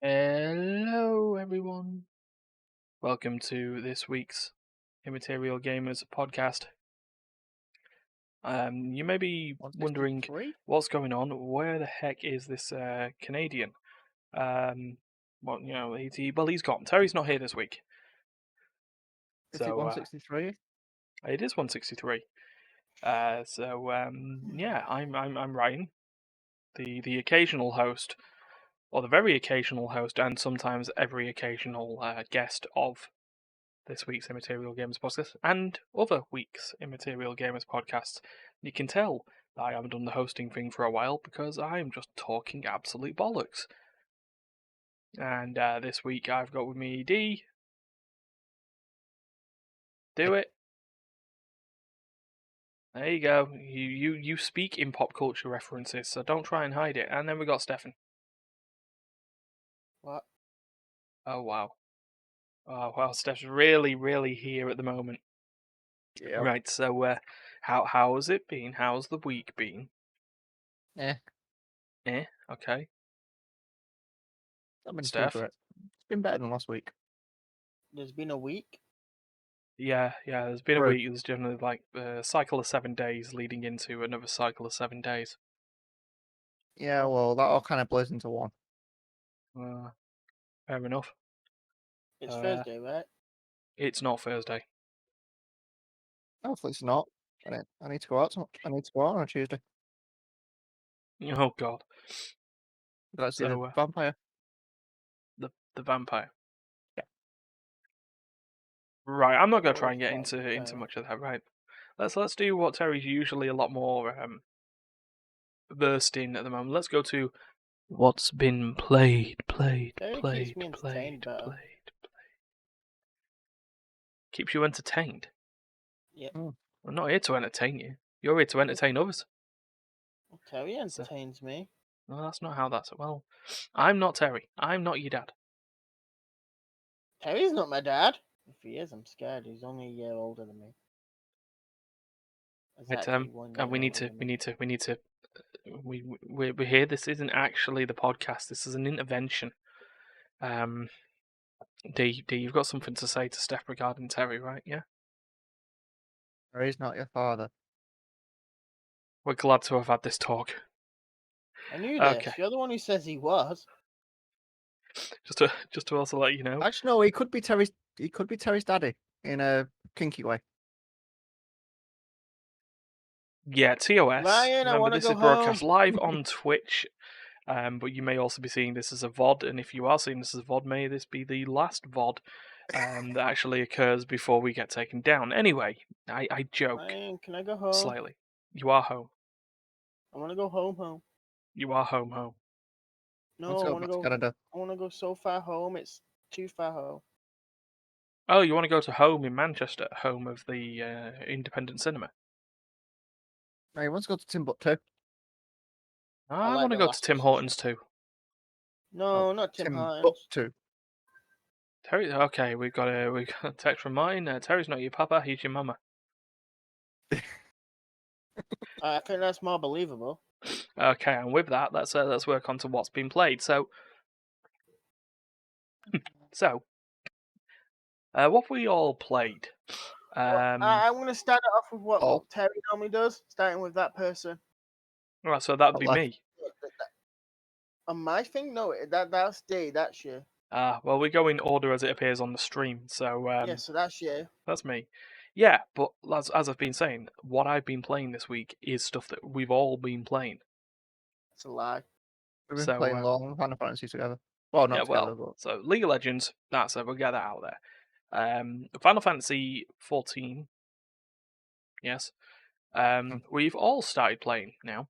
Hello, everyone. Welcome to this week's Immaterial Gamers podcast. You may be wondering 163? what's going on. Where the heck is this Canadian? He's gone. Terry's not here this week, Is it so 163? it is 163. Yeah, I'm Ryan, the occasional host, or the very occasional host, and sometimes every occasional guest of this week's Immaterial Gamers podcast and other weeks' Immaterial Gamers podcasts. You can tell that I haven't done the hosting thing for a while because I'm just talking absolute bollocks. And this week I've got with me Dee. Do it. There you go. You speak in pop culture references, so don't try and hide it. And then we got Stefan. What? Oh wow. Oh wow, Steph's really here at the moment. Yeah. Right, so how's it been? How's the week been? Eh, Okay. not been too Steph? great. It's been better than last week. There's been a week. Yeah, there's been a True. week. There's generally like a cycle of 7 days leading into another cycle of 7 days. Yeah, well, that all kind of plays into one. Fair enough. It's Thursday, right? It's not Thursday. Hopefully it's not. I need to go out. I need to go out on a Tuesday. Oh god. Let's see the So, vampire. the vampire. Yeah. Right, I'm not going to try Oh, and get fuck, into much of that, right? Let's do what Terry's usually a lot more versed in at the moment. Let's go to what's been played. Terry keeps me entertained better. Keeps you entertained? Yep. I'm not here to entertain you. You're here to entertain others. Terry entertains me. No, that's not how that's... Well, I'm not Terry. I'm not your dad. Terry's not my dad. If he is, I'm scared. He's only a year older than me. Right, and we need to. We're here. This isn't actually the podcast. This is an intervention. D, you've got something to say to Steph regarding Terry, right? Yeah. Or he's not your father. We're glad to have had this talk. I knew this. Okay. You're the one who says he was. Just to also let you know. Actually, no. He could be Terry's. He could be Terry's daddy in a kinky way. Yeah, TOS. Ryan, I Remember, wanna this go is broadcast home. live on Twitch. But you may also be seeing this as a VOD, and if you are seeing this as a VOD, may this be the last VOD that actually occurs before we get taken down. Anyway, I joke Ryan, can I go home? slightly. You are home. I wanna go home. You are home. No, Let's I go wanna back to go. Canada. I wanna go so far home. It's too far home. Oh, you want to go to home in Manchester, home of the independent cinema? Right, he wants to go to Timbuktu. I like want to the go to last Tim one. Hortons too. No, not Tim Hortons. Timbuktu. Terry, okay, we got a text from mine. Terry's not your papa, he's your mama. I think that's more believable. Okay, and with that, let's work on to what's been played. So, what we all played. I'm going to start it off with what Oh. Terry normally does, starting with that person. Right, so that'd be me. On my thing, no, that's Dee, that's you. Well, we go in order as it appears on the stream. So, Yeah, so that's you. that's me. Yeah, but as I've been saying, what I've been playing this week is stuff that we've all been playing. It's a lie. We've been So, playing long Final Fantasy together. Well, not yeah, together, but so League of Legends. That's it. We'll get that out there. Final Fantasy 14. Yes. We've all started playing now.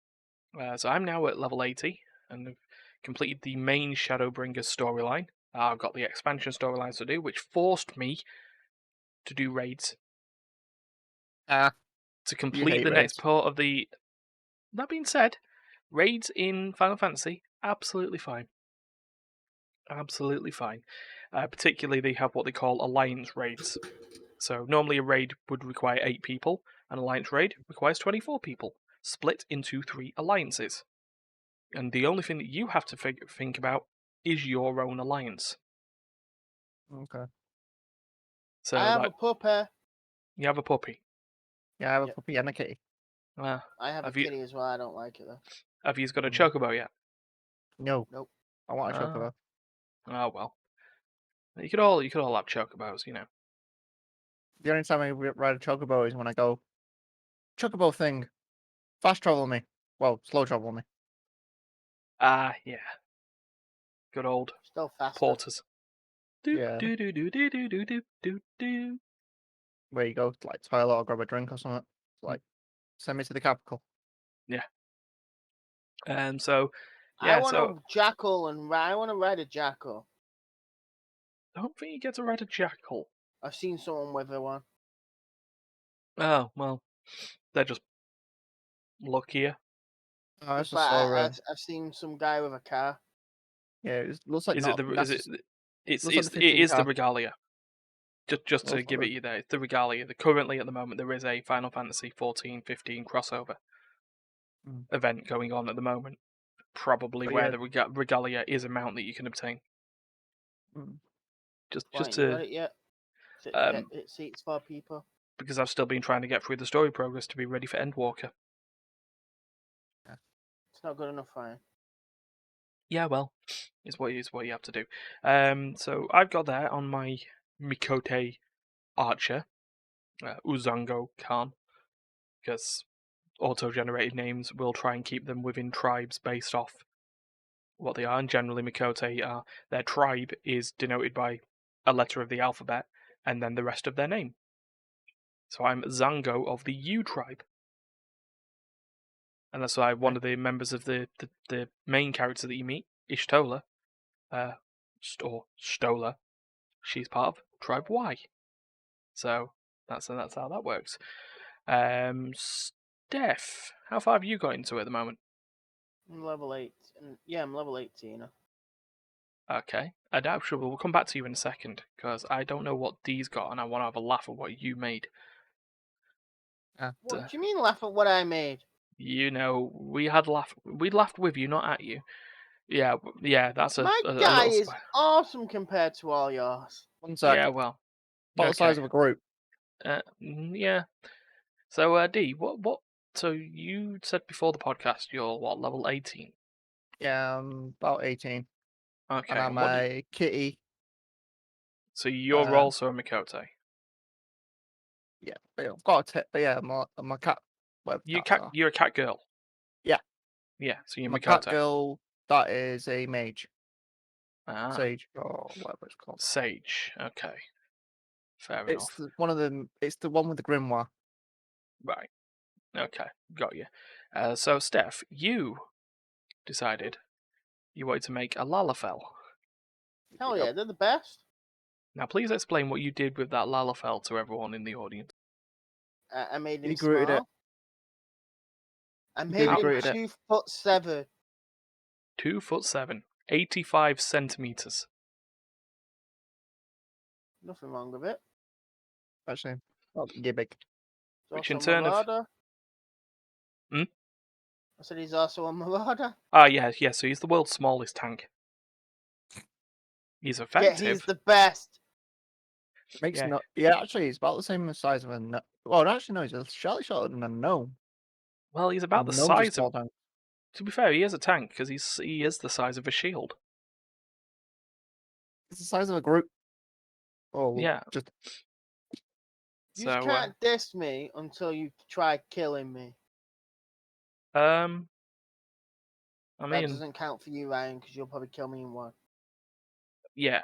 So I'm now at level 80 and have completed the main Shadowbringers storyline. I've got the expansion storylines to do, which forced me to do raids. To complete the next part of the... That being said, raids in Final Fantasy, absolutely fine. Absolutely fine. Particularly, they have what they call alliance raids. So normally a raid would require 8 people, an alliance raid requires 24 people, split into 3 alliances. And the only thing that you have to think about is your own alliance. Okay. So I have like, a puppy. you have a puppy. Yeah, I have a Yep. puppy and a kitty. Uh, I have a have you kitty as well. I don't like it though. have you got a Mm. chocobo yet? No. Nope. I want a Ah. chocobo. Oh well. You could all have chocobos, you know. The only time I ride a chocobo is when I go, chocobo thing, fast travel me. Well, slow travel me. Ah, yeah. Good old Still faster. porters. Do Yeah. do do do do do do do do do. Where you go to like toilet or grab a drink or something. Like, send me to the capital. So I yeah, want so a jackal and I want to ride a jackal. I don't think you get to ride a jackal. I've seen someone with one. Oh well, they're just luckier. Oh, Just that's a like saw. I've seen some guy with a car. Yeah, it looks like Is not. it the is it? It's looks like it's the it 15 is the car. regalia. Just to Looks give like it you there, it's the regalia. Currently at the moment there is a Final Fantasy 14-15 crossover Mm. event going on at the moment. Probably But where yeah. the regalia is a mount that you can obtain. Mm. Just Why just ain't you got to it yet? It seats for people. because I've still been trying to get through the story progress to be ready for Endwalker. It's not good enough for you. Yeah, well, it's what you have to do. So I've got there on my Mikote archer, Uzango Khan, because auto-generated names will try and keep them within tribes based off what they are, and generally Mikote are their tribe is denoted by a letter of the alphabet and then the rest of their name. So I'm Zango of the U tribe. And that's why one of the members of the main character that you meet, Ishtola, or Stola, she's part of Tribe Y. So that's how that works. Steph, how far have you got into it at the moment? I'm level 8. And yeah, I'm level 18. Okay, actually, we'll come back to you in a second because I don't know what Dee's got, and I want to have a laugh at what you made. What do you mean laugh at what I made? You know, we laughed with you, not at you. Yeah, that's a My a guy little. is awesome compared to all yours. 1 sec. Yeah, well, About the size okay. of a group. Yeah. So, Dee, what? So you said before the podcast you're what, level 18? Yeah, I'm about 18. Okay. And I'm a kitty. So you're also a Mikote. Yeah, but I've got a tip. But yeah, I'm a cat. You're a cat girl. Yeah. Yeah. So you're I'm a cat Mikote. girl that is a mage. Ah. Sage or whatever it's called. Sage. Okay. Fair It's enough. one of them. It's the one with the grimoire. Right. Okay. Got you. So Steph, you decided you wanted to make a Lalafell. Hell Yep. yeah, they're the best. Now, please explain what you did with that Lalafell to everyone in the audience. I made him He grew it. small. I made him grew it. 2'7". 2'7", 85 centimeters. Nothing wrong with it. Actually, not gimmick. He's Which in also a turn of marauder. Hmm? I said he's also a marauder. Yeah. So he's the world's smallest tank. He's effective. Yeah, he's the best. Makes Yeah. no. Yeah, actually, it's about the same size of a. Well, actually, no, he's a slightly shorter than a gnome. Well, he's about the Gnome's a size small of. tank. To be fair, he is a tank because he is the size of a shield. It's the size of a group. Oh, Yeah. just You just can't diss me until you try killing me. I That mean, doesn't count for you, Ryan, because you'll probably kill me in one. yeah,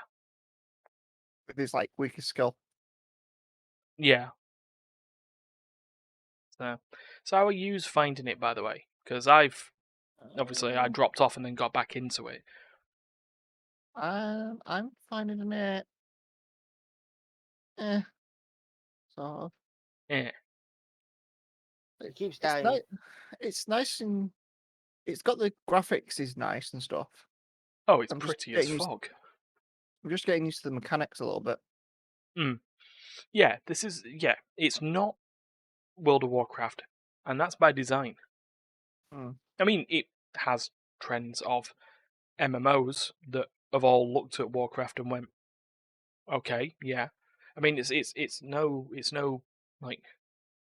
with his like weakest skill. yeah. So how are you finding it, by the way? Because I dropped off and then got back into it. I'm finding it. Sort of. Yeah. He keeps It's dying. it's nice and it's got the graphics is nice and stuff. Oh, it's I'm just pretty as getting fog. I'm just getting used to the mechanics a little bit. Yeah, it's not World of Warcraft, and that's by design. I mean, it has trends of MMOs that have all looked at Warcraft and went, okay, yeah. I mean, it's no like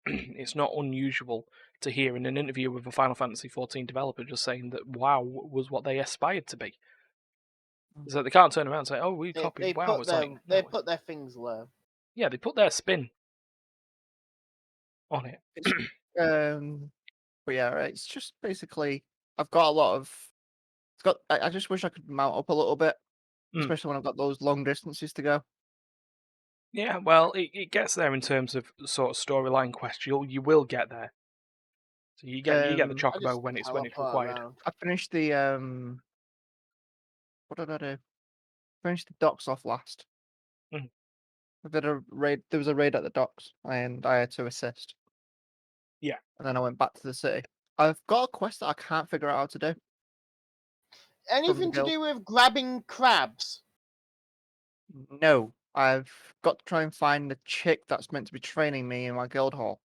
it's not unusual to hear in an interview with a Final Fantasy XIV developer just saying that WoW was what they aspired to be. So they can't turn around and say, "Oh, we copied WoW." It's like they no. put their things low. Yeah, they put their spin on it. It's, but yeah, right, it's just basically I've got a lot of. It's got. I just wish I could mount up a little bit, especially when I've got those long distances to go. Yeah, well, it gets there in terms of sort of storyline quest. You will get there. So you get the I chocobo just when it's teleport required. around. I finished the What did I do? Finished the docks off last. Mhm. I did a raid. There was a raid at the docks, and I had to assist. Yeah. And then I went back to the city. I've got a quest that I can't figure out how to do. Anything to guild. do with grabbing crabs? No, I've got to try and find the chick that's meant to be training me in my guild hall,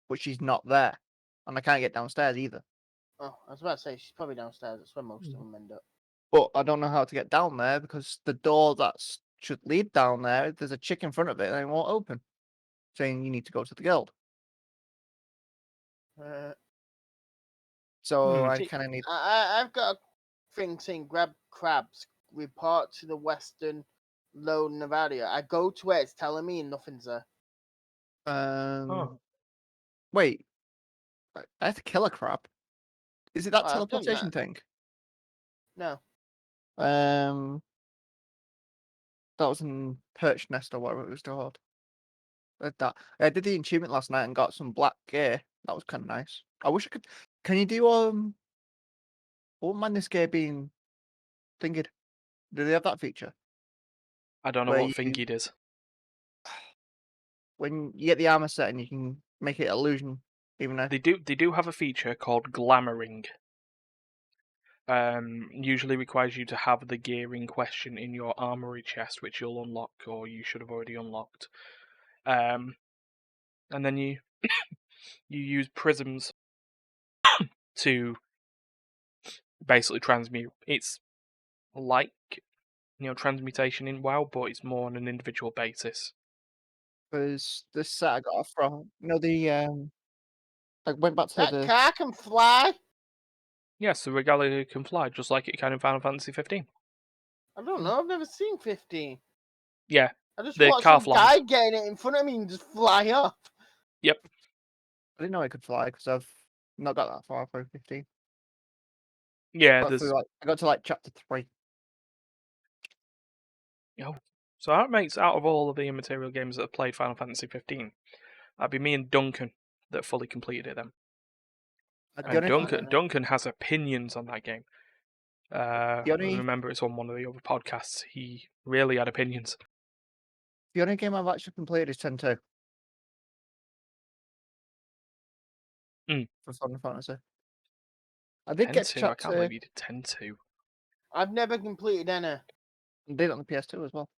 but she's not there, and I can't get downstairs either. Oh, I was about to say she's probably downstairs. That's where most of them end up. But I don't know how to get down there because the door that should lead down there, there's a chick in front of it and it won't open, saying you need to go to the guild. So I See, kind of need. I've got a thing saying grab crabs, report to the western low Nevada. I go to where it's telling me and nothing's there. Oh. Wait, I have to kill a crab. Is it that Oh, I've done teleportation that. thing? No. That was in Perch Nest or whatever it was called. That I did the achievement last night and got some black gear. That was kind of nice. I wish I could. Can you do I wouldn't mind this gear being thingied. Do they have that feature I don't know where what you thingy it is. when you get the armor set and you can make it illusion even though They do have a feature called glamoring. Usually requires you to have the gear in question in your armory chest, which you'll unlock or you should have already unlocked. And then you use prisms to basically transmute. It's like transmutation in WoW, but it's more on an individual basis. because this set I got off from the I went back to That the car can fly? Yes, the regalia can fly just like it can in Final Fantasy 15. I don't know. I've never seen 15. Yeah, I just the watched car some guy flies. getting it in front of me and just fly up. Yep. I didn't know I could fly because I've not got that far through 15. Yeah, Got there's through, I got to like chapter 3. So that makes out of all of the Immaterial games that have played Final Fantasy 15, that'd be me and Duncan that fully completed it then. The And only, Duncan has opinions on that game. I only- remember it's on one of the other podcasts. He really had opinions. the only game I've actually completed is 10-2 for Final Fantasy. I did get to 10-2, I can't chapter. believe you did 10-2. I've never completed any. I did it on the PS2 as well.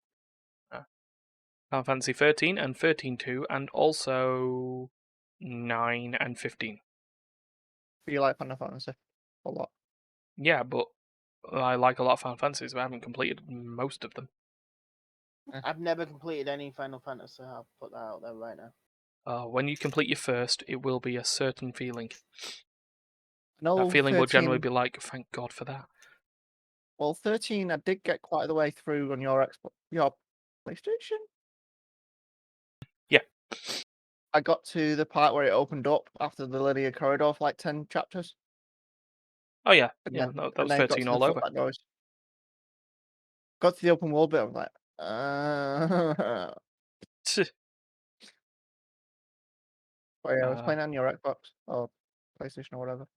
Final Fantasy 13 and 13-2, and also 9 and 15. But you like Final Fantasy a lot. Yeah, but I like a lot of Final Fantasies, but I haven't completed most of them. I've never completed any Final Fantasy. I'll put that out there right now. When you complete your first, it will be a certain feeling. No, That feeling 13, will generally be like, thank God for that. Well, 13, I did get quite the way through on your Xbox, your PlayStation. Yeah. I got to the part where it opened up after the linear corridor for like 10 chapters. Oh yeah, And yeah, then, that and was then it got 13 to the all over. footback doors. Got to the open world bit, I was like, But yeah, I was playing it on your Xbox or PlayStation or whatever.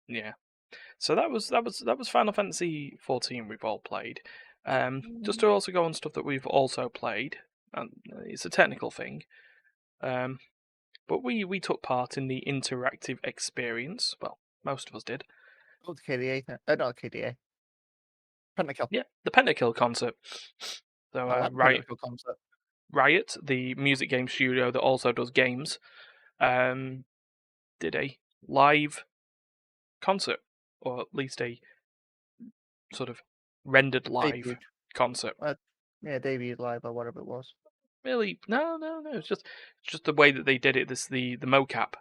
Yeah. So that was Final Fantasy 14 we've all played. Just to also go on stuff that we've also played, and it's a technical thing. But we took part in the interactive experience. Well, most of us did. Oh, the KDA thing. Not the KDA. Pentakill. Yeah, the Pentakill concert. So I like the Riot, Pentakill concept. Riot, the music game studio that also does games, did a live concert, or at least a sort of rendered live Debuted. concert. Yeah, debuted live or whatever it was. Really, no. It's just the way that they did it. The mocap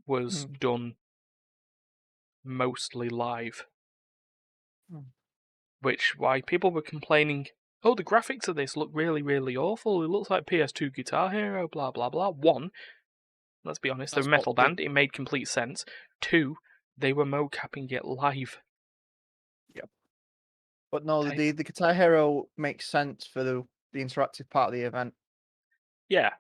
was done mostly live, which why people were complaining. Oh, the graphics of this look really, really awful. It looks like PS2 Guitar Hero. Blah blah blah. One, let's be honest, they're a That's metal what band. It made complete sense. Two, they were mocapping it live. Yep. But no, They- the Guitar Hero makes sense for the interactive part of the event. Yeah,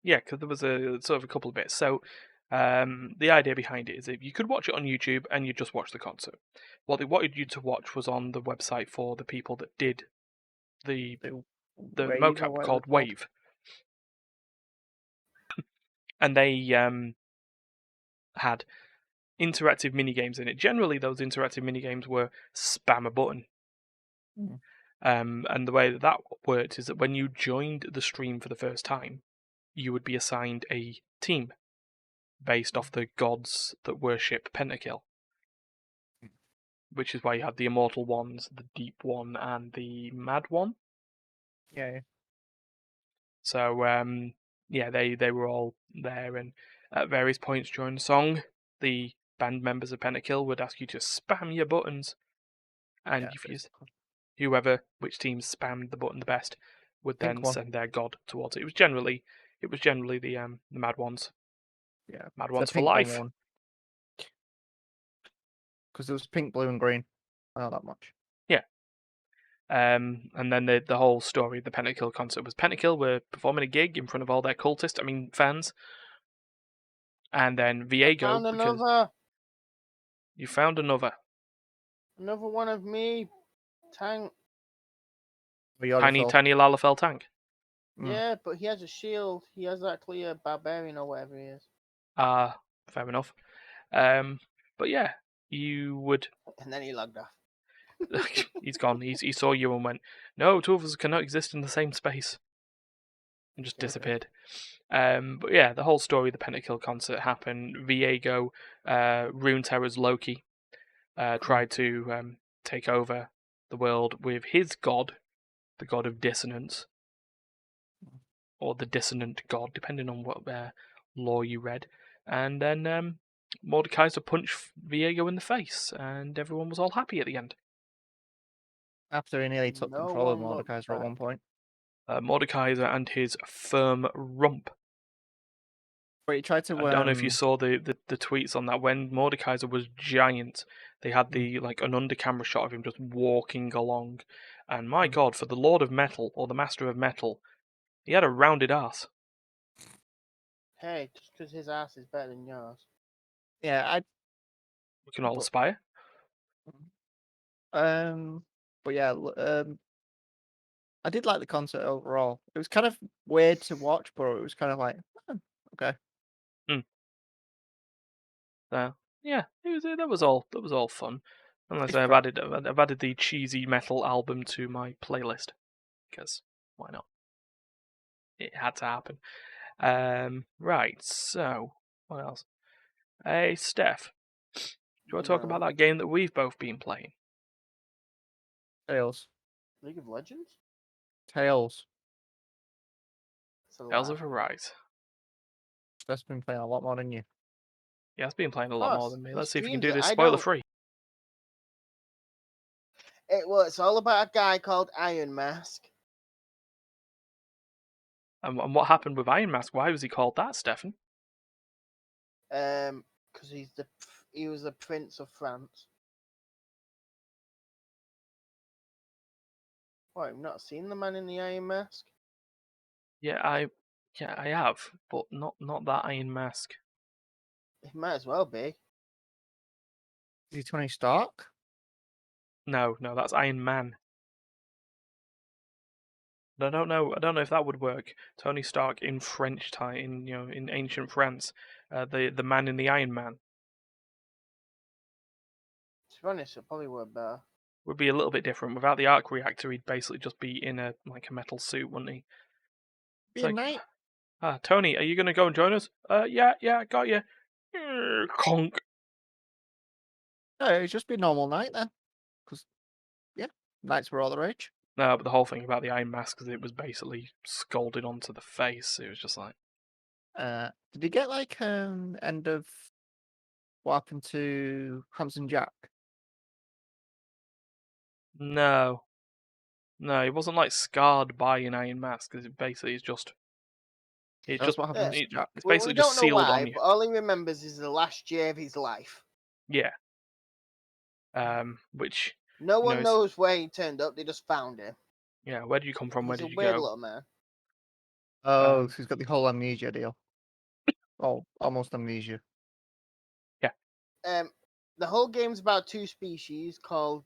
because there was a sort of a couple of bits. So, the idea behind it is if you could watch it on YouTube and you just watch the concert. What they wanted you to watch was on the website for the people that did the Wave or mocap whatever called it's called. Wave, and they had interactive mini games in it. Generally, those interactive mini games were spam a button. And the way that worked is that when you joined the stream for the first time, you would be assigned a team based off the gods that worship Pentakill, which is why you had the Immortal Ones, the Deep One, and the Mad One. Yeah. So, they were all there, and at various points during the song, the band members of Pentakill would ask you to spam your buttons, and if you which team spammed the button the best, would then send their god towards it. It was generally the Mad Ones. Yeah, Mad the Ones for pink life. one. Because there was pink, blue, and green. I know that much. Yeah. And then the whole story of the Pentakill concert was Pentakill were performing a gig in front of all their fans. And then Viego, Found another. You found another one of me. Tank. tiny Lalafell tank. Yeah, but he has a shield. He has actually a barbarian or whatever he is. Fair enough. But yeah, you would. And then he logged off. He's gone. He saw you and went, "No, two of us cannot exist in the same space," and just disappeared. But yeah, the whole story of the Pentakill concert happened. Viego, Runeterror's Loki, tried to take over the world with his god, the god of dissonance, or the dissonant god, depending on what lore you read. And then Mordekaiser punched Viego in the face, and everyone was all happy at the end. After he nearly took control of Mordekaiser at one point. Mordekaiser and his firm rump. But he tried to. I don't know if you saw the tweets on that. When Mordekaiser was giant, they had an under camera shot of him just walking along, and my God, for the Lord of Metal or the Master of Metal, he had a rounded ass. Hey, just because his ass is better than yours. Yeah, We can all aspire. But yeah, I did like the concert overall. It was kind of weird to watch, but it was kind of like, okay. Yeah, that was all fun. Unless I've added the cheesy metal album to my playlist because why not? It had to happen. Right. So what else? Hey, Steph, do you want to talk about that game that we've both been playing? Tales. League of Legends? Tales. Tales of Arise. Steph's been playing a lot more than you. Yeah, it's been playing a lot more than me. Let's see if we can do streams it. this spoiler free. It's all about a guy called Iron Mask. And what happened with Iron Mask? Why was he called that, Stefan? Because he was the Prince of France. What, you've not seen the man in the Iron Mask? Yeah, I have, but not that Iron Mask. It might as well be. Is he Tony Stark? No, that's Iron Man. I don't know if that would work. Tony Stark in French time, in ancient France, the man in the Iron Man To be honest, it probably would better. would be a little bit different. Without the arc reactor, he'd basically just be in a metal suit, wouldn't he? Be a knight. Tony, are you going to go and join us? Yeah, got you. Conk. No, it'd just be a normal knight then. Because, yeah. Knights were all the rage. No, but the whole thing about the Iron Mask is it was basically scalded onto the face. It was just like, Did you get like end of what happened to Handsome Jack? no, he wasn't like scarred by an Iron Mask. Because it basically is just, That's what happened to it, Jack. it's We basically don't just know sealed why, on you. but all he remembers is the last year of his life. Yeah. Which No You know, one it's- knows where he turned up. They just found him. yeah, where did you come from? Where He's a did you weird go? little man. Oh, so he's got the whole amnesia deal. Oh, almost amnesia. The whole game's about two species called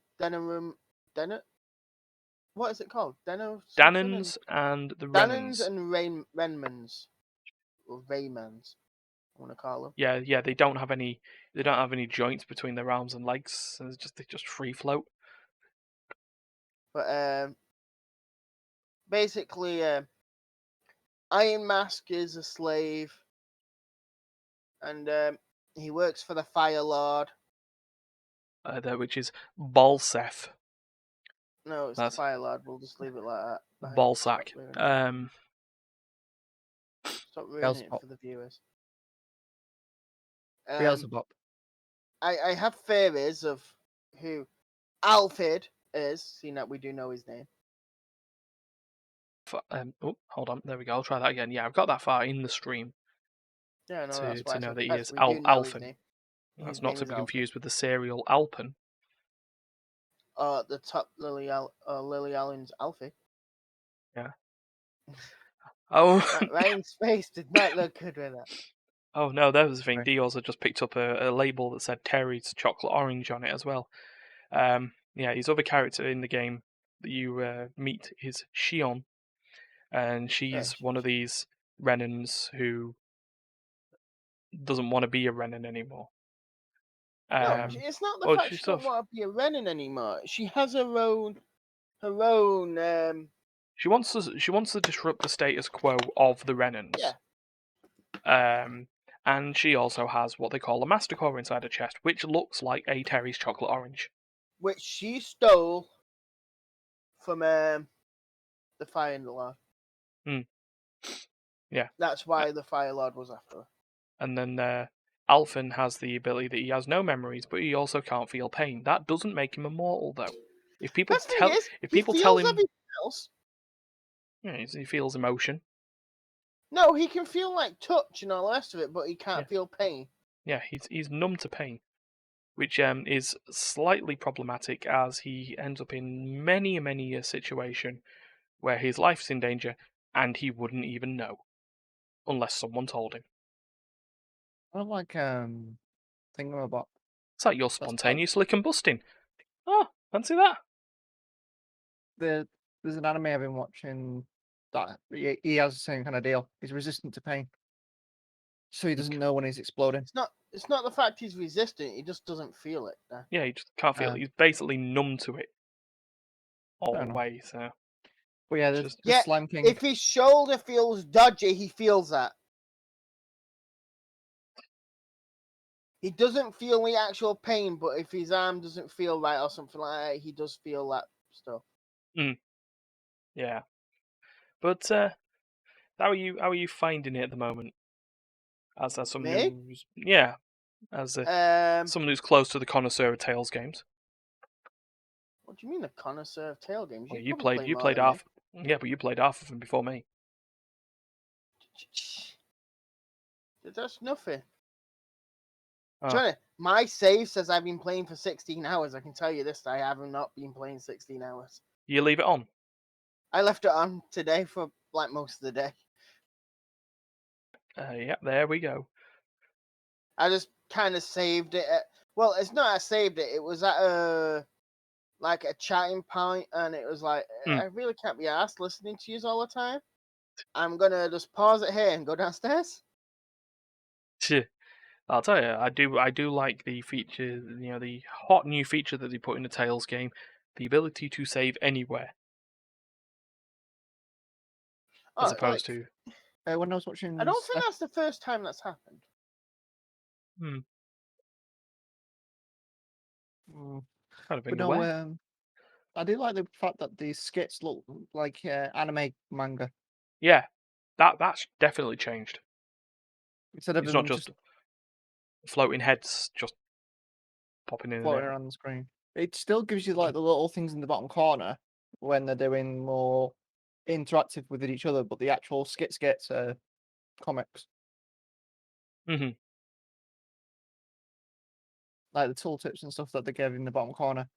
what is it called? Danans and the Danans Renans. and Renmans. Or Raymans, I want to call them. Yeah, they don't have any joints between their arms and legs. And they just free float. But basically, Iron Mask is a slave, and he works for the Fire Lord. Which is Balseth. No, it's That's the Fire Lord. We'll just leave it like that. Right, Balsac. Stop ruining it Beelzebub. for the viewers. Beelzebub. I have theories of who Alfred is, seeing that we do know his name. Hold on. There we go. I'll try that again. Yeah, I've got that far in the stream Yeah, no, that's why to I know said that he that's, is we do know his Alphen. name. That's His not name to is be Alfred. confused with the cereal Alpen. The top Lily Allen's Alfie. Yeah. Oh. Ryan's face did not look good with that. Oh no, that was the thing. Right. Dee also just picked up a label that said Terry's Chocolate Orange on it as well. Yeah, his other character in the game that you meet is Shion, and she's one of these Renans who doesn't want to be a Renan anymore. No, it's not the well, fact she she sort don't of, want to be a Renan anymore. She has her own. she wants to disrupt the status quo of the Renans. Yeah. And she also has what they call a Master Core inside her chest, which looks like a Terry's Chocolate Orange. Which she stole from the Fire Lord. Yeah. That's why the Fire Lord was after her. And then Alphen has the ability that he has no memories, but he also can't feel pain. That doesn't make him immortal, though. If people Best thing tell is, if he people tell feels him, everything else. yeah, he feels emotion. No, he can feel like touch and all the rest of it, but he can't feel pain. Yeah, he's numb to pain, which is slightly problematic as he ends up in many a situation where his life's in danger and he wouldn't even know unless someone told him. I don't like Thingamabob. It's like you're That's spontaneously combusting. Oh, fancy that? There's an anime I've been watching that he has the same kind of deal. He's resistant to pain, so he doesn't know when he's exploding. It's not the fact he's resistant; he just doesn't feel it. Yeah, he just can't feel it. He's basically numb to it all the way. So, but yeah, just the Slime King. If his shoulder feels dodgy, he feels that. He doesn't feel the actual pain, but if his arm doesn't feel right or something like that, he does feel that stuff. Yeah, but how are you finding it at the moment? As someone Me? who's as someone who's close to the connoisseur of Tales games. What do you mean a connoisseur of tail games? Well, you probably play more played than half. Yeah, but you played half of them before me. me. That's nothing. Oh. Johnny, my save says I've been playing for 16 hours. I can tell you this, I have not been playing 16 hours. You leave it on? I left it on today for like most of the day. Yeah, there we go. I just kind of saved it. Well, it's not I saved it. It was at a chatting point, and it was like, I really can't be asked listening to you all the time. I'm gonna just pause it here and go downstairs. I'll tell you, I do like the feature, the hot new feature that they put in the Tales game, the ability to save anywhere, as opposed to. When I was watching, I don't think that's the first time that's happened. Kind of but being aware. no, I do like the fact that these skits look like anime manga Yeah, that's definitely changed. instead of It's not them just just floating heads just popping in and floating out. around the screen. It still gives you like the little things in the bottom corner when they're doing more interactive with each other, but the actual skits comics, Hmm. like the tooltips and stuff that they gave in the bottom corner.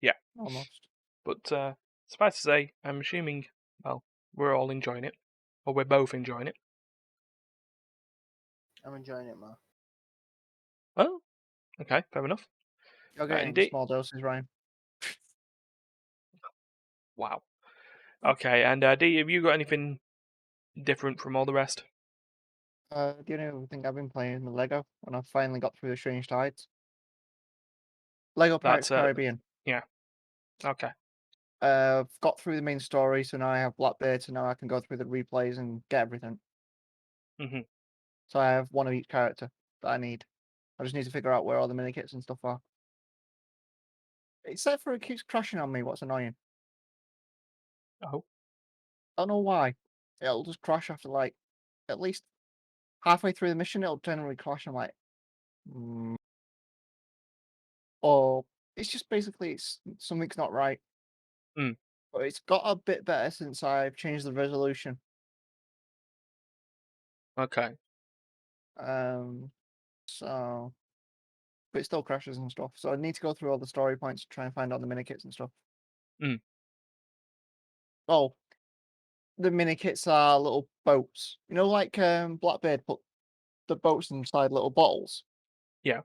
Yeah. Almost. But suffice to say, I'm assuming, well, we're all enjoying it, or we're both enjoying it. I'm enjoying it, man. Oh, okay, fair enough. You're Right, getting and Dee, small doses, Ryan. wow. Okay, and Dee, have you got anything different from all the rest? Do you know thing I've been playing the Lego when I finally got through the Strange Tides? Lego Pirates That's Caribbean. yeah. Okay. I've got through the main story, so now I have Blackbeard, so now I can go through the replays and get everything. Hmm. So I have one of each character that I need. I just need to figure out where all the mini kits and stuff are. Except for it keeps crashing on me, what's annoying. Oh. I don't know why. It'll just crash after like at least halfway through the mission, it'll generally crash. I'm like, mm. Or it's just basically something's not right. Mm. But it's got a bit better since I've changed the resolution. Okay. So but it still crashes and stuff. So I need to go through all the story points to try and find out the mini kits and stuff. Mm. Oh, the mini kits are little boats. You know, like Blackbeard put the boats inside little bottles. Yeah.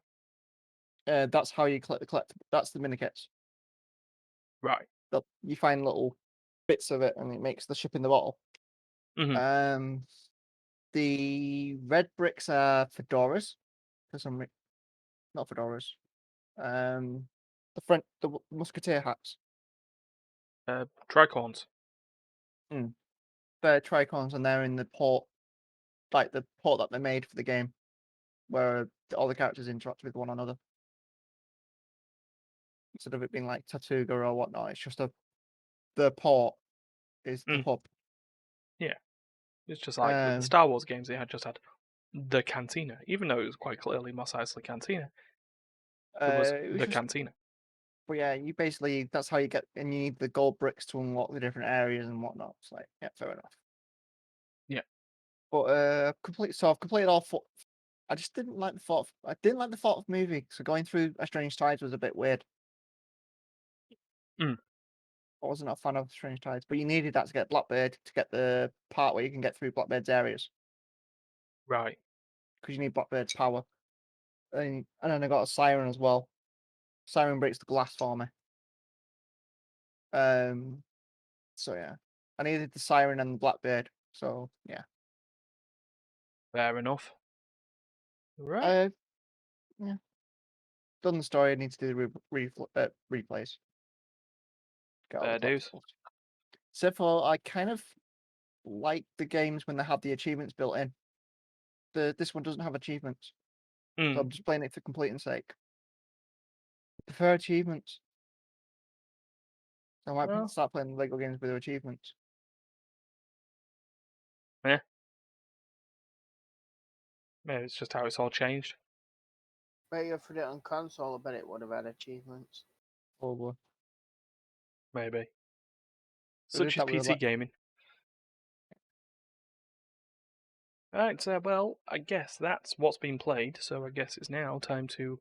That's how you collect. That's the mini kits. Right. You find little bits of it, and it makes the ship in the bottle. Hmm. The red bricks are fedoras for some not fedoras. The musketeer hats. Tricorns. They're tricons, and they're in the port, like the port that they made for the game, where all the characters interact with one another. Instead of it being like Tortuga or whatnot, it's just the port is the Mm. hub. Yeah. It's just like with the Star Wars games, they had just had the cantina, even though it was quite clearly Mos Eisley Cantina. It was It was the just, cantina. but yeah, you basically that's how you get, and you need the gold bricks to unlock the different areas and whatnot. It's like, yeah, fair enough. Yeah. But I've completed all four. I just didn't like the fourth. I didn't like the fourth movie, so going through A Strange Tides was a bit weird. Mm. I wasn't a fan of Strange Tides, but you needed that to get Blackbeard to get the part where you can get through Blackbeard's areas Right. because you need Blackbeard's power. And then I got a siren as well. Siren breaks the glass for me. So yeah, I needed the siren and the Blackbeard. So yeah, Fair enough. Right. yeah. Done the story. I need to do the replays. Get all the Fair dues. collectibles. Except for I kind of like the games when they have the achievements built in. This one doesn't have achievements, so Mm. I'm just playing it for completing sake. I prefer achievements. So I might Well, start playing Lego games with achievements. yeah. Maybe it's just how it's all changed. Bet you put it on console, I bet it would have had achievements. Probably. Maybe. They did Such is that with PC gaming. Right, well, I guess that's what's been played, so I guess it's now time to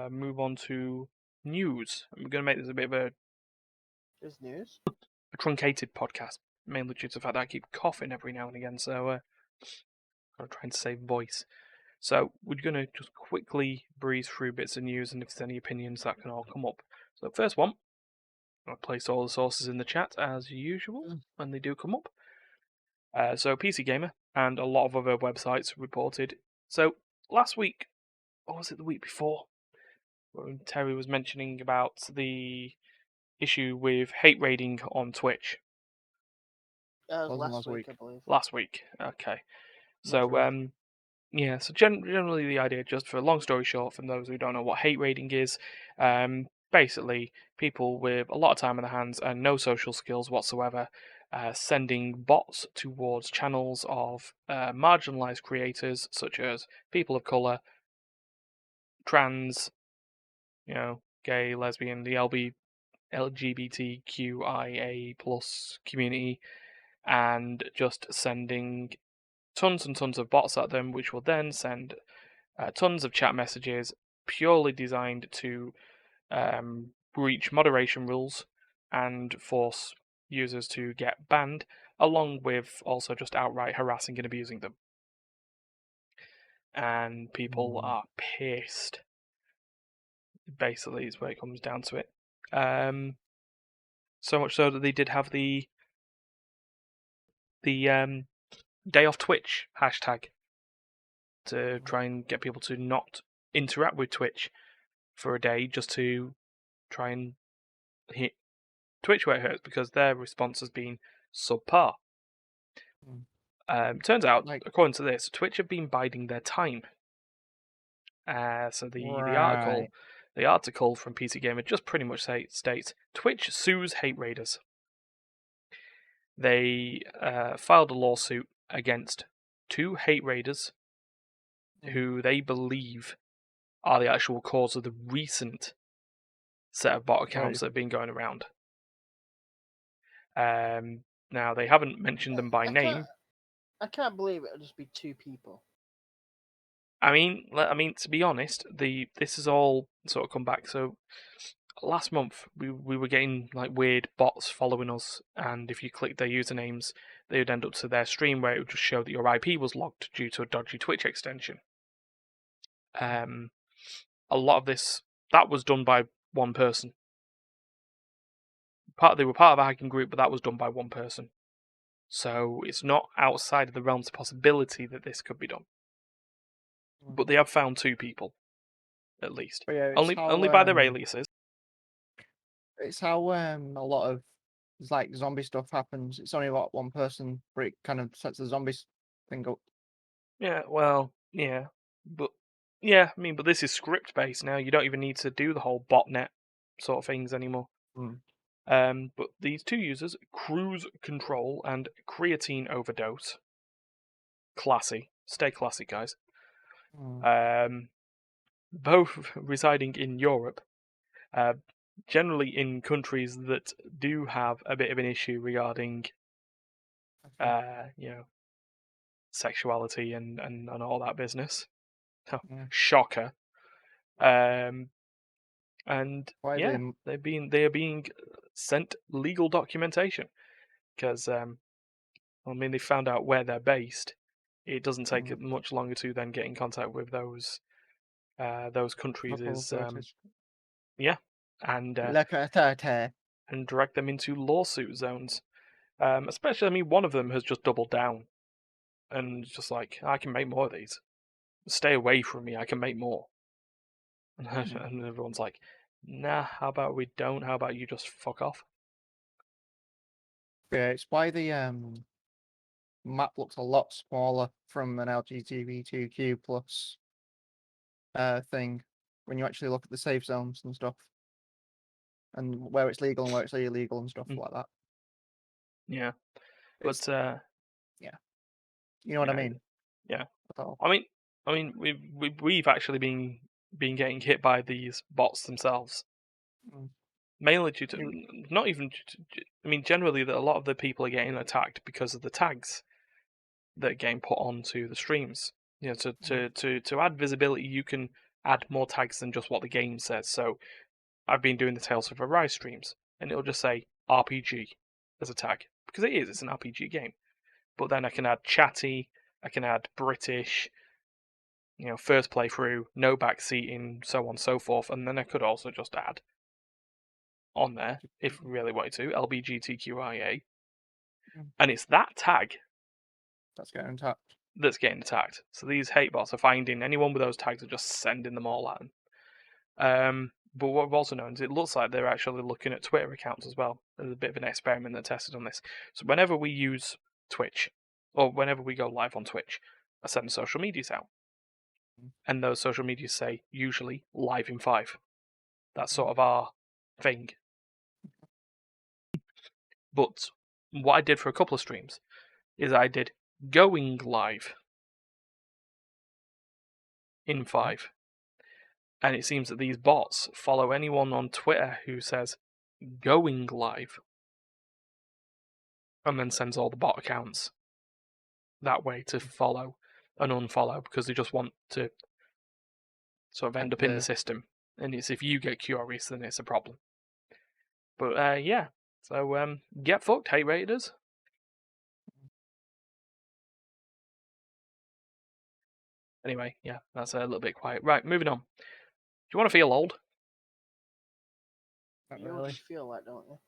move on to news. I'm going to make this a bit of There's news. a truncated podcast, mainly due to the fact that I keep coughing every now and again, so I'm trying to save voice. So we're going to just quickly breeze through bits of news, and if there's any opinions, that can all come up. So first one, I placed all the sources in the chat as usual, when they do come up. So PC Gamer and a lot of other websites reported. So last week, or was it the week before, when Terry was mentioning about the issue with hate raiding on Twitch. That was Wasn't last last week, week. I believe. Last week, okay. Not So sure. Yeah, so generally the idea, just for a long story short, for those who don't know what hate raiding is, basically people with a lot of time on their hands and no social skills whatsoever, sending bots towards channels of marginalized creators such as people of color, trans, gay, lesbian, the LGBTQIA plus community, and just sending tons and tons of bots at them, which will then send tons of chat messages purely designed to breach moderation rules and force users to get banned, along with also just outright harassing and abusing them. And people are pissed. Basically, is where it comes down to it. So much so that they did have the day off Twitch hashtag to try and get people to not interact with Twitch for a day, just to try and hit Twitch where it hurts, because their response has been subpar. Turns out, according to this, Twitch have been biding their time. So the article from PC Gamer just pretty much states Twitch sues hate raiders. They filed a lawsuit against 2 hate raiders who they believe are the actual cause of the recent set of bot accounts that have been going around. Now, they haven't mentioned them by name. I can't believe it'll just be 2 people. I mean, to be honest, this has all sort of come back. So last month we were getting like weird bots following us, and if you click their usernames, they would end up to their stream where it would just show that your IP was logged due to a dodgy Twitch extension. A lot of this that was done by one person. They were part of a hacking group, but that was done by one person. So it's not outside of the realms of possibility that this could be done. But they have found 2 people, at least. Yeah, only by their aliases. It's how a lot of like zombie stuff happens. It's only what one person, but it kind of sets the zombies thing up. Yeah, well, yeah, but but this is script based now. You don't even need to do the whole botnet sort of things anymore. But these 2 users, Cruise Control and Creatine Overdose, classy. Stay classy, guys. Both residing in Europe, generally in countries that do have a bit of an issue regarding, sexuality and all that business. Shocker. And they are being sent legal documentation because they found out where they're based. It doesn't take much longer to then get in contact with those countries and direct them into lawsuit zones. Especially, one of them has just doubled down and just like, I can make more of these. Stay away from me. I can make more. And everyone's like, nah, how about we don't? How about you just fuck off? Yeah, it's why the map looks a lot smaller from an LGBTQ plus thing when you actually look at the safe zones and stuff, and where it's legal and where it's illegal and stuff like that. Yeah, but yeah, you know what I mean. Yeah, I mean, we've actually been getting hit by these bots themselves. Mainly due to, not even, generally that a lot of the people are getting attacked because of the tags that are getting put onto the streams. To add visibility, you can add more tags than just what the game says. So I've been doing the Tales of Arise streams, and it'll just say RPG as a tag, because it's an RPG game. But then I can add chatty, I can add British, first playthrough, no backseating, so on and so forth, and then I could also just add on there, if we really wanted to, LBGTQIA. And it's that tag that's getting attacked. So these hate bots are finding anyone with those tags and just sending them all at them. But what we've also known is it looks like they're actually looking at Twitter accounts as well. There's a bit of an experiment that tested on this. So whenever we use Twitch, or whenever we go live on Twitch, I send the social medias out. and those social medias say usually live in 5. That's sort Mm. of our thing. But what I did for a couple of streams is I did going live in 5. And it seems that these bots follow anyone on Twitter who says going live and then sends all the bot accounts that way to follow and unfollow because they just want to sort of end up in the system. And it's if you get curious, then it's a problem. But yeah, so get fucked, hate raiders. Anyway, yeah, that's a little bit quiet. Right, moving on. Do you want to feel old? Not You really. always feel that, don't you?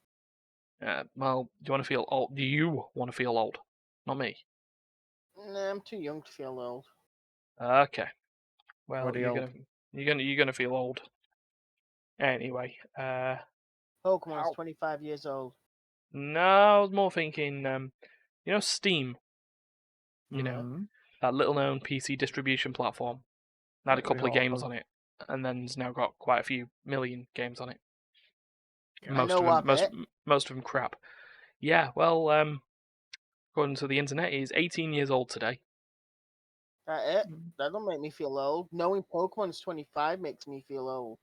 Well, do you want to feel old? Do you want to feel old? Not me. Nah, I'm too young to feel old. Okay. Well, Already you're old. gonna feel old. Anyway, Pokemon's Ow. 25 years old. no, I was more thinking, Steam, Mm. that little-known PC distribution platform. That had a That we couple of all games have. on it, and then it's now got quite a few million games on it. Yeah. I know of it. Most of them crap. Yeah, well, according to the internet, he's 18 years old today. That it. That don't make me feel old. Knowing Pokemon's 25 makes me feel old.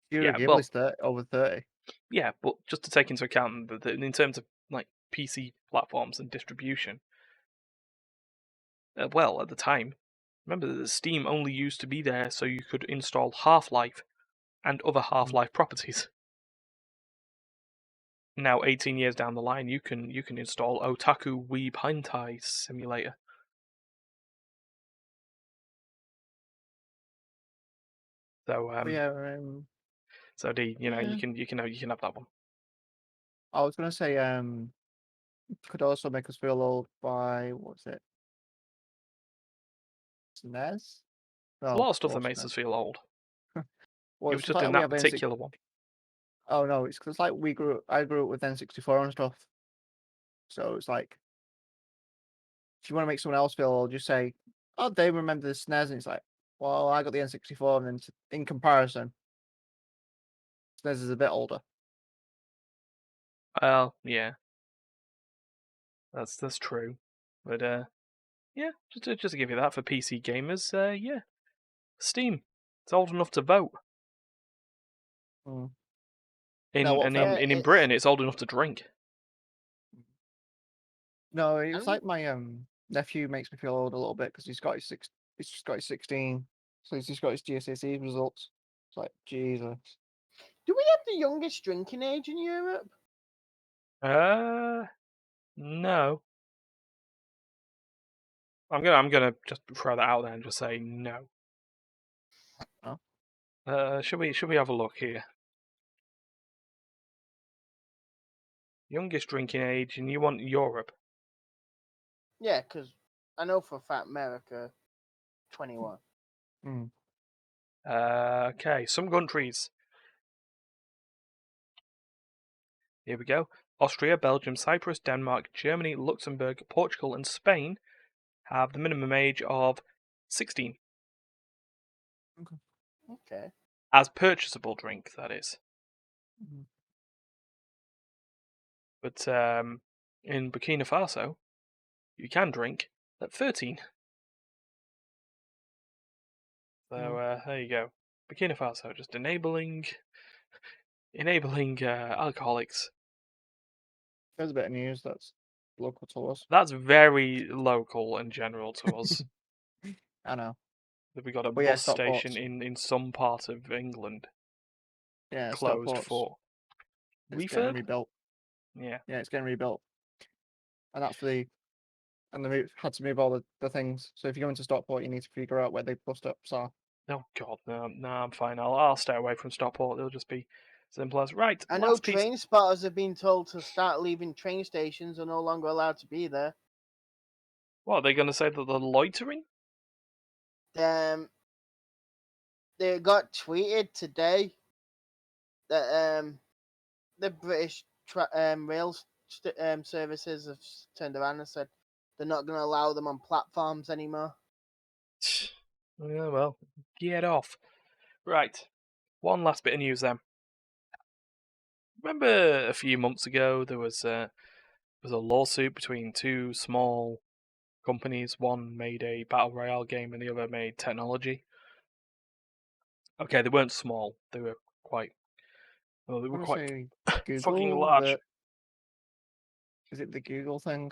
Studio Yeah, well, Ghibli's over 30. yeah, but just to take into account that in terms of like PC platforms and distribution, well, at the time, remember that Steam only used to be there so you could install Half-Life and other Half-Life properties. Now, 18 years down the line, you can install Otaku Weeb Hentai Simulator. So, But yeah, so Dee, you yeah. can have that one. I was gonna say, could also make us feel old by what's it? SNES? There's a No, lot of stuff that post makes us SNES. feel old. Well, It it's was just just like in we that have particular one. Oh no, it's because like I grew up with N64 and stuff. So it's like, if you want to make someone else feel old, just say, "Oh, they remember the SNES," and it's like, "Well, I got the N64, and then in comparison, SNES is a bit older." Well, yeah, that's true. But yeah, just to give you that for PC gamers, yeah, Steam, it's old enough to vote. Mm. Now, In what and film? in Britain, it's old enough to drink. No, it was I'm- like my nephew makes me feel old a little bit because he's just got his 16, so he's just got his GCSE results. It's like Jesus. Do we have the youngest drinking age in Europe? No. I'm gonna just throw that out there and just say no. Oh. Should we have a look here? Youngest drinking age, and you want Europe? Yeah, because I know for a fact America, 21. Mm. Okay, some countries. Here we go. Austria, Belgium, Cyprus, Denmark, Germany, Luxembourg, Portugal, and Spain have the minimum age of 16. Okay. As purchasable drink, that is. Mhm. But in Burkina Faso, you can drink at 13. So there you go. Burkina Faso just enabling alcoholics. There's a bit of news that's local to us. That's very local and general to us. I know. That we got a But yeah, bus station Stockport's. in some part of England Yeah, closed Stockport's. for It's getting refurb. rebuilt. Yeah. Yeah, it's getting rebuilt. And that's and they had to move all the things. So if you go into Stockport, you need to figure out where the bus stops are. Oh God, no, I'm fine. I'll stay away from Stockport. It'll just be simple as right. I know Last piece. train spotters have been told to start leaving train stations are no longer allowed to be there. What are they going to say that they're loitering? They got tweeted today that the British rail services have turned around and said they're not going to allow them on platforms anymore. Yeah, well, get off. Right. One last bit of news then. Remember a few months ago there was a lawsuit between two small companies. One made a battle royale game and the other made technology. Okay, they weren't small. They were quite. Well, they I were would quite say fucking Google, large. is it the Google thing?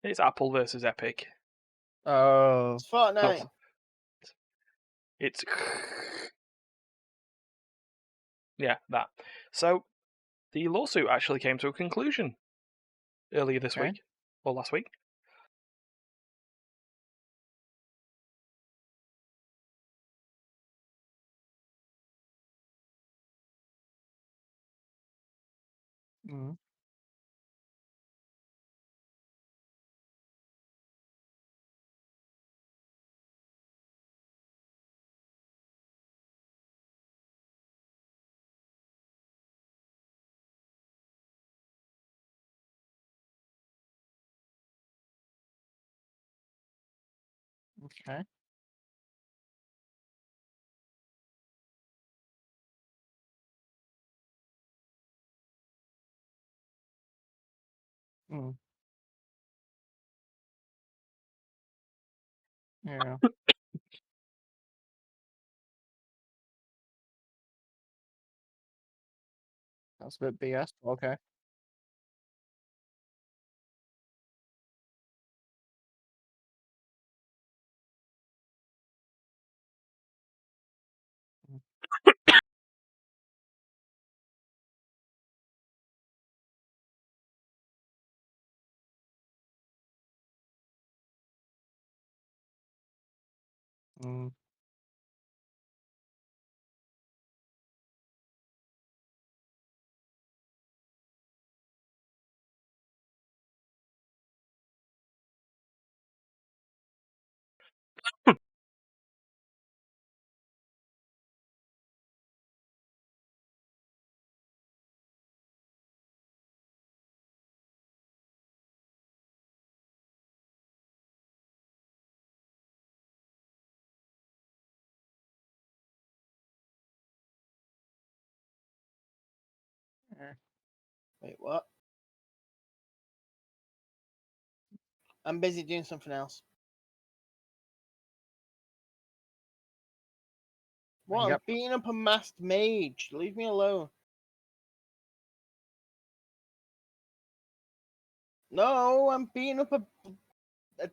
It's Apple versus Epic. Oh, It's Fortnite. No, it's yeah, that. So the lawsuit actually came to a conclusion earlier this okay. week or last week. Mm. Okay. Mm. Yeah, that's a bit BS. Okay. Mm. Mm. Yeah. Wait, what? I'm busy doing something else. What? I'm Yep. beating up a masked mage. Leave me alone. No, I'm beating up a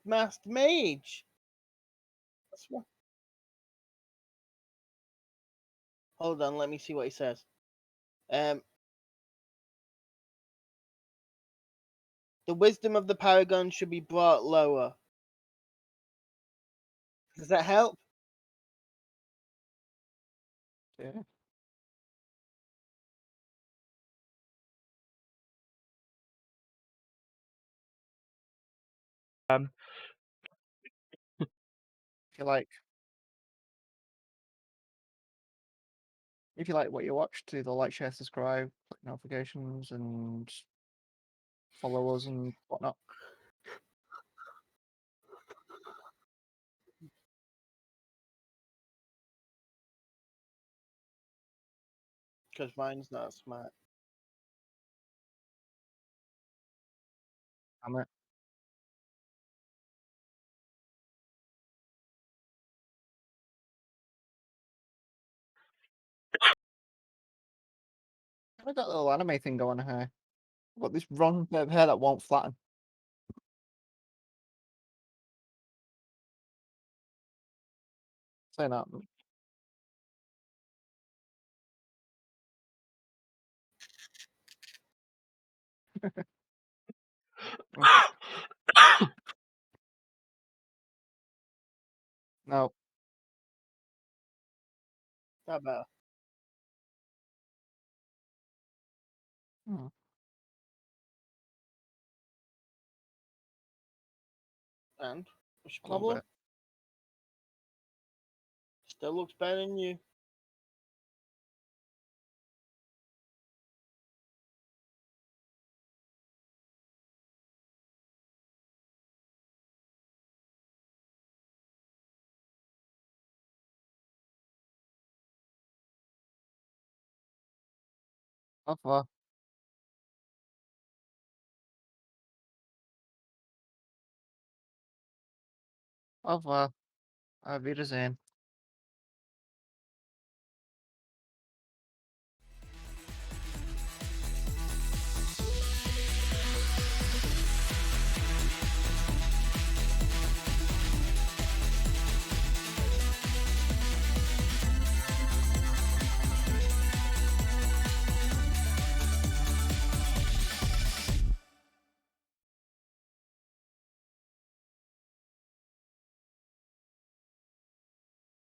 masked mage. That's what. Hold on, let me see what he says. Um, the wisdom of the paragon should be brought lower. Does that help? Yeah. Um, If you like, if you like what you watch, do the like, share, subscribe, click notifications, and follow us and whatnot. Because mine's not smart. Damn it. I got a little anime thing going here. I've got this wrong bit of hair that won't flatten. Say that. Mm. No. That better. Mm. And what's your A little problem? bit. Still looks better than you. Au revoir. Au revoir. Auf Wiedersehen.